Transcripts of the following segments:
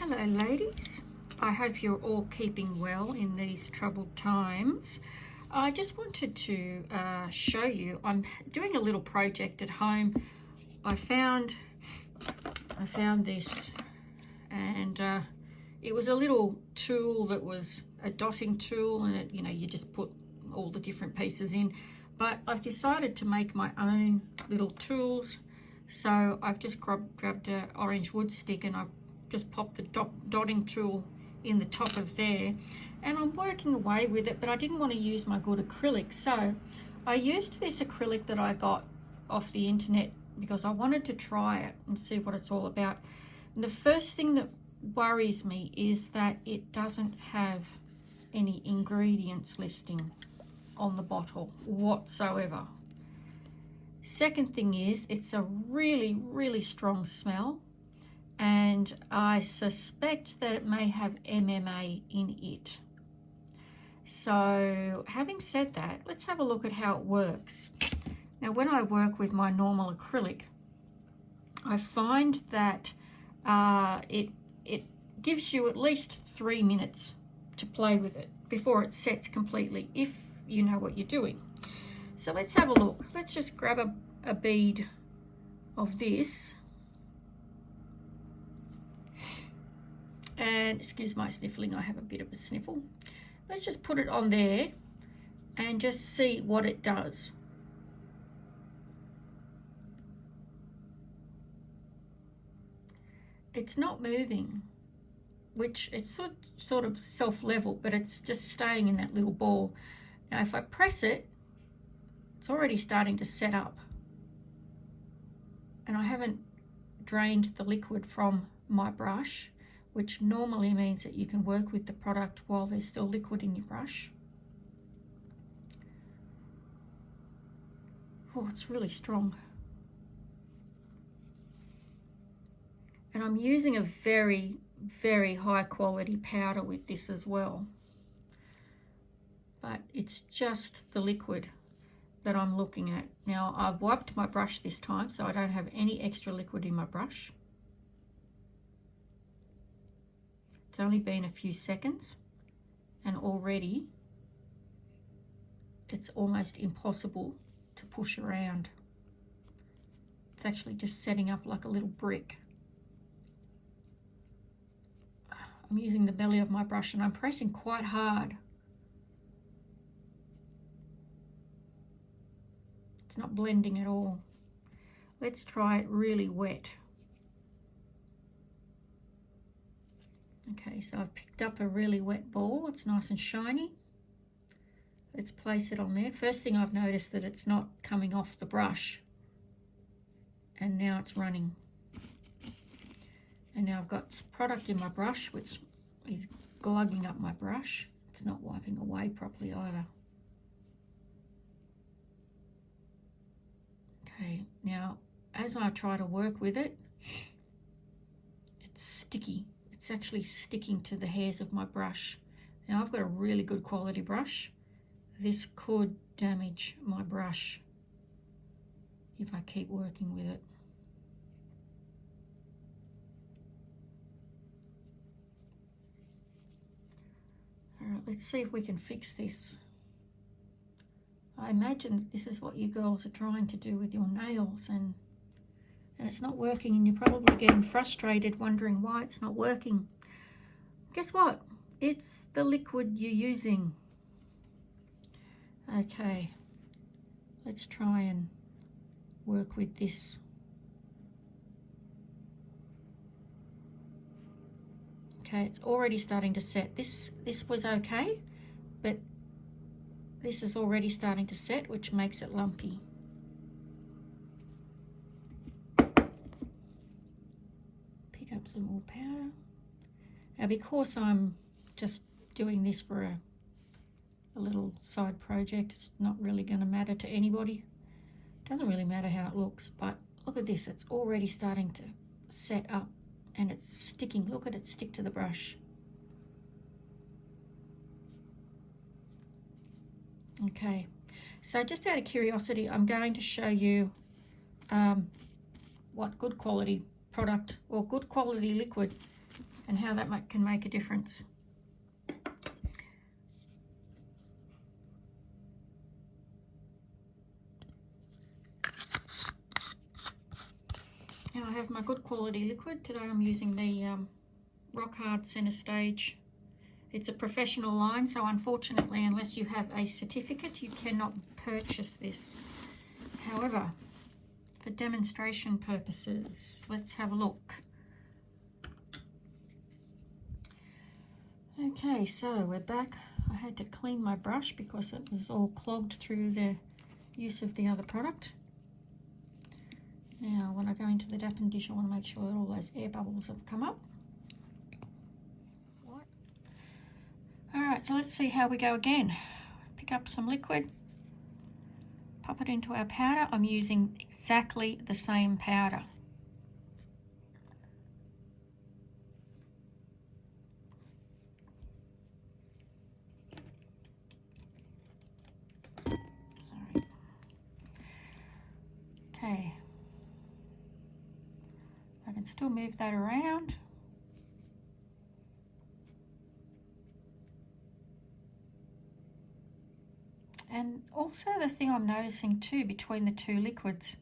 Hello ladies, I hope you're all keeping well in these troubled times. I just wanted to show you, I'm doing a little project at home. I found this, and it was a little tool that was a dotting tool, and you just put all the different pieces in. But I've decided to make my own little tools, so I've just grabbed an orange wood stick and I've just popped the dotting tool in the top of there, and I'm working away with it, but I didn't want to use my good acrylic, so I used this acrylic that I got off the internet because I wanted to try it and see what it's all about. And the first thing that worries me is that it doesn't have any ingredients listing on the bottle whatsoever. Second thing is, it's a really strong smell, and I suspect that it may have MMA in it. So having said that, let's have a look at how it works. Now, when I work with my normal acrylic, I find that it gives you at least 3 minutes to play with it before it sets completely, if you know what you're doing. So let's have a look. Let's just grab a bead of this. And excuse my sniffling, I have a bit of a sniffle. Let's just put it on there and just see what it does. It's not moving, which it's sort of self-level, but it's just staying in that little ball. Now if I press it, it's already starting to set up. And I haven't drained the liquid from my brush, which normally means that you can work with the product while there's still liquid in your brush. Oh, it's really strong. And I'm using a very high quality powder with this as well. But it's just the liquid that I'm looking at. Now, I've wiped my brush this time, so I don't have any extra liquid in my brush. It's only been a few seconds, and already it's almost impossible to push around. It's actually just setting up like a little brick. I'm using the belly of my brush and I'm pressing quite hard. It's not blending at all. Let's try it really wet. Okay, so I've picked up a really wet ball. It's nice and shiny. Let's place it on there. First thing I've noticed that it's not coming off the brush. And now it's running. And now I've got product in my brush, which is glugging up my brush. It's not wiping away properly either. Okay, now as I try to work with it, it's sticky. It's actually sticking to the hairs of my brush. Now I've got a really good quality brush. This could damage my brush if I keep working with it. All right, let's see if we can fix this. I imagine that this is what you girls are trying to do with your nails, and it's not working, and you're probably getting frustrated wondering why it's not working. Guess what? It's the liquid you're using. Okay, let's try and work with this. Okay, it's already starting to set. This was okay, but this is already starting to set, which makes it lumpy. Up some more powder. Now, because I'm just doing this for a little side project, it's not really going to matter to anybody. It doesn't really matter how it looks, but look at this. It's already starting to set up and it's sticking. Look at it stick to the brush. Okay, so just out of curiosity, I'm going to show you what good quality product or good quality liquid and how that can make a difference. Now I have my good quality liquid. Today I'm using the Rock Hard Center Stage. It's a professional line, so unfortunately, unless you have a certificate, you cannot purchase this. However, for demonstration purposes, let's have a look. Okay, so we're back. I had to clean my brush because it was all clogged through the use of the other product. Now, when I go into the dapping dish, I want to make sure that all those air bubbles have come up. Alright, so let's see how we go again. Pick up some liquid, pop it into our powder. I'm using exactly the same powder. Sorry. Okay. I can still move that around. And also the thing I'm noticing too between the two liquids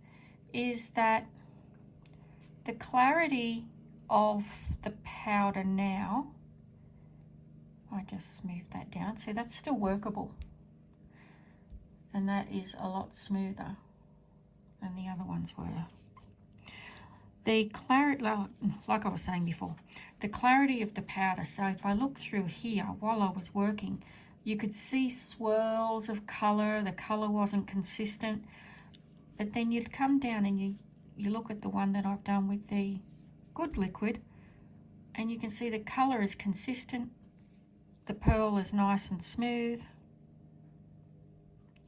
is that the clarity of the powder now, I just smooth that down, so that's still workable. And that is a lot smoother than the other ones were. The clarity, like I was saying before, the clarity of the powder, so if I look through here while I was working, you could see swirls of colour. The colour wasn't consistent. But then you'd come down and you look at the one that I've done with the good liquid, and you can see the colour is consistent. The pearl is nice and smooth.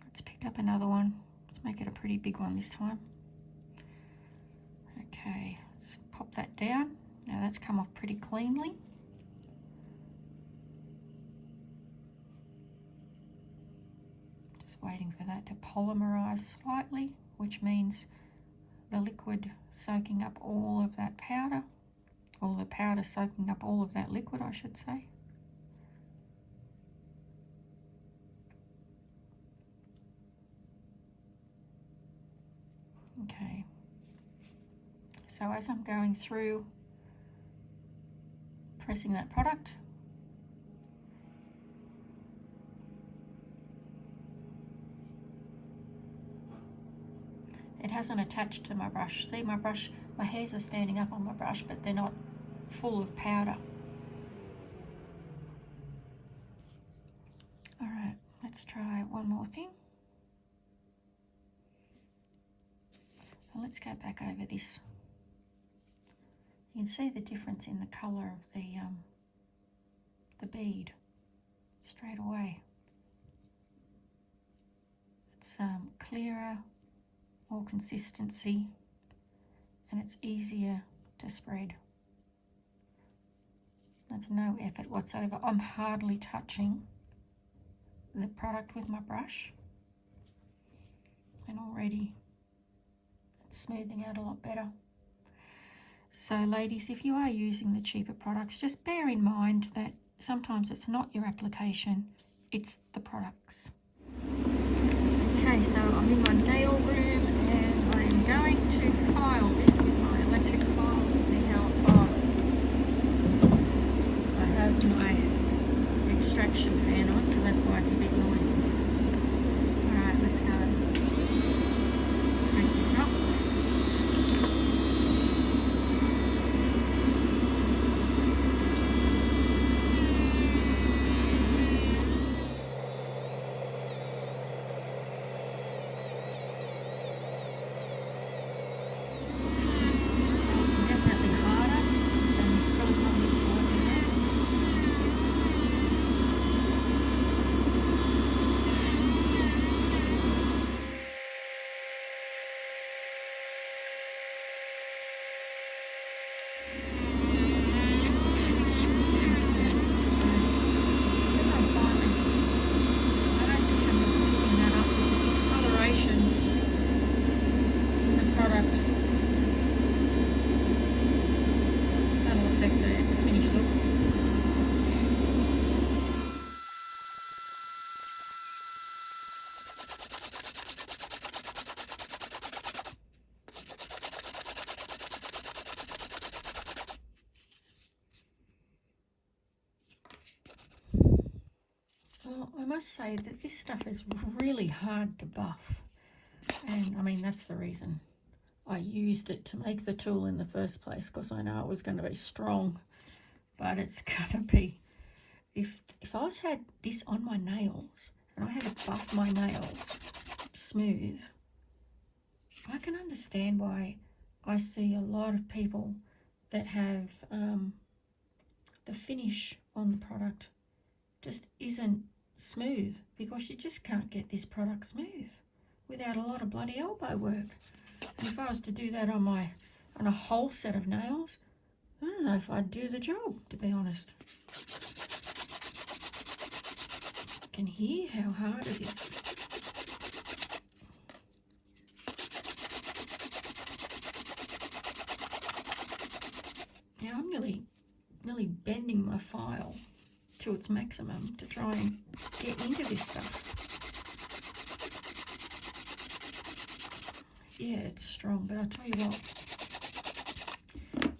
Let's pick up another one. Let's make it a pretty big one this time. Okay, let's pop that down. Now that's come off pretty cleanly. Waiting for that to polymerize slightly, which means the liquid soaking up all of that powder, or the powder soaking up all of that liquid, I should say. Okay, so as I'm going through pressing that product, it hasn't attached to my brush. See, my brush, my hairs are standing up on my brush, but they're not full of powder. All right, let's try one more thing. And let's go back over this. You can see the difference in the colour of the bead straight away. It's clearer, more consistency, and it's easier to spread. There's no effort whatsoever. I'm hardly touching the product with my brush, and already it's smoothing out a lot better. So ladies, if you are using the cheaper products, just bear in mind that sometimes it's not your application, it's the products. Okay, so I'm in my nail room and I am going to file this with my electric file and see how it files. I have my extraction fan on, so that's why it's a bit noisy. Alright, let's go. Crank this up. must say that this stuff is really hard to buff. And I mean, that's the reason I used it to make the tool in the first place, because I know it was going to be strong. But it's going to be, if I had this on my nails and I had to buff my nails smooth, I can understand why I see a lot of people that have the finish on the product just isn't smooth, because you just can't get this product smooth without a lot of bloody elbow work. And if I was to do that on a whole set of nails, I don't know if I'd do the job, to be honest. You can hear how hard it is. Now I'm nearly bending my file to its maximum to try and get into this stuff. Yeah, it's strong, but I'll tell you what,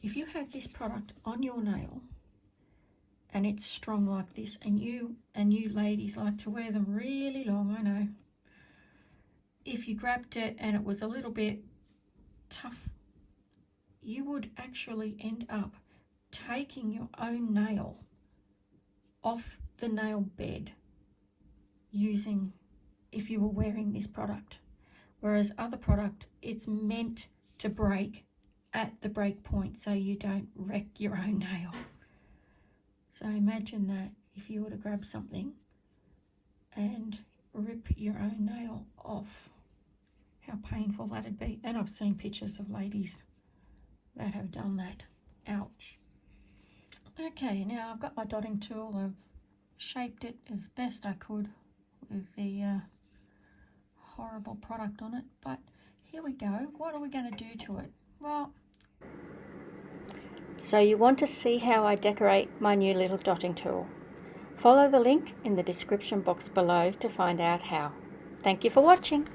if you have this product on your nail and it's strong like this, and you ladies like to wear them really long, I know, if you grabbed it and it was a little bit tough, you would actually end up taking your own nail off the nail bed if you were wearing this product. Whereas other product, it's meant to break at the break point so you don't wreck your own nail. So imagine that if you were to grab something and rip your own nail off, how painful that'd be. And I've seen pictures of ladies that have done that. Ouch. Okay, now I've got my dotting tool. I've shaped it as best I could with the horrible product on it, but here we go. What are we going to do to it? Well, so you want to see how I decorate my new little dotting tool? Follow the link in the description box below to find out how. Thank you for watching.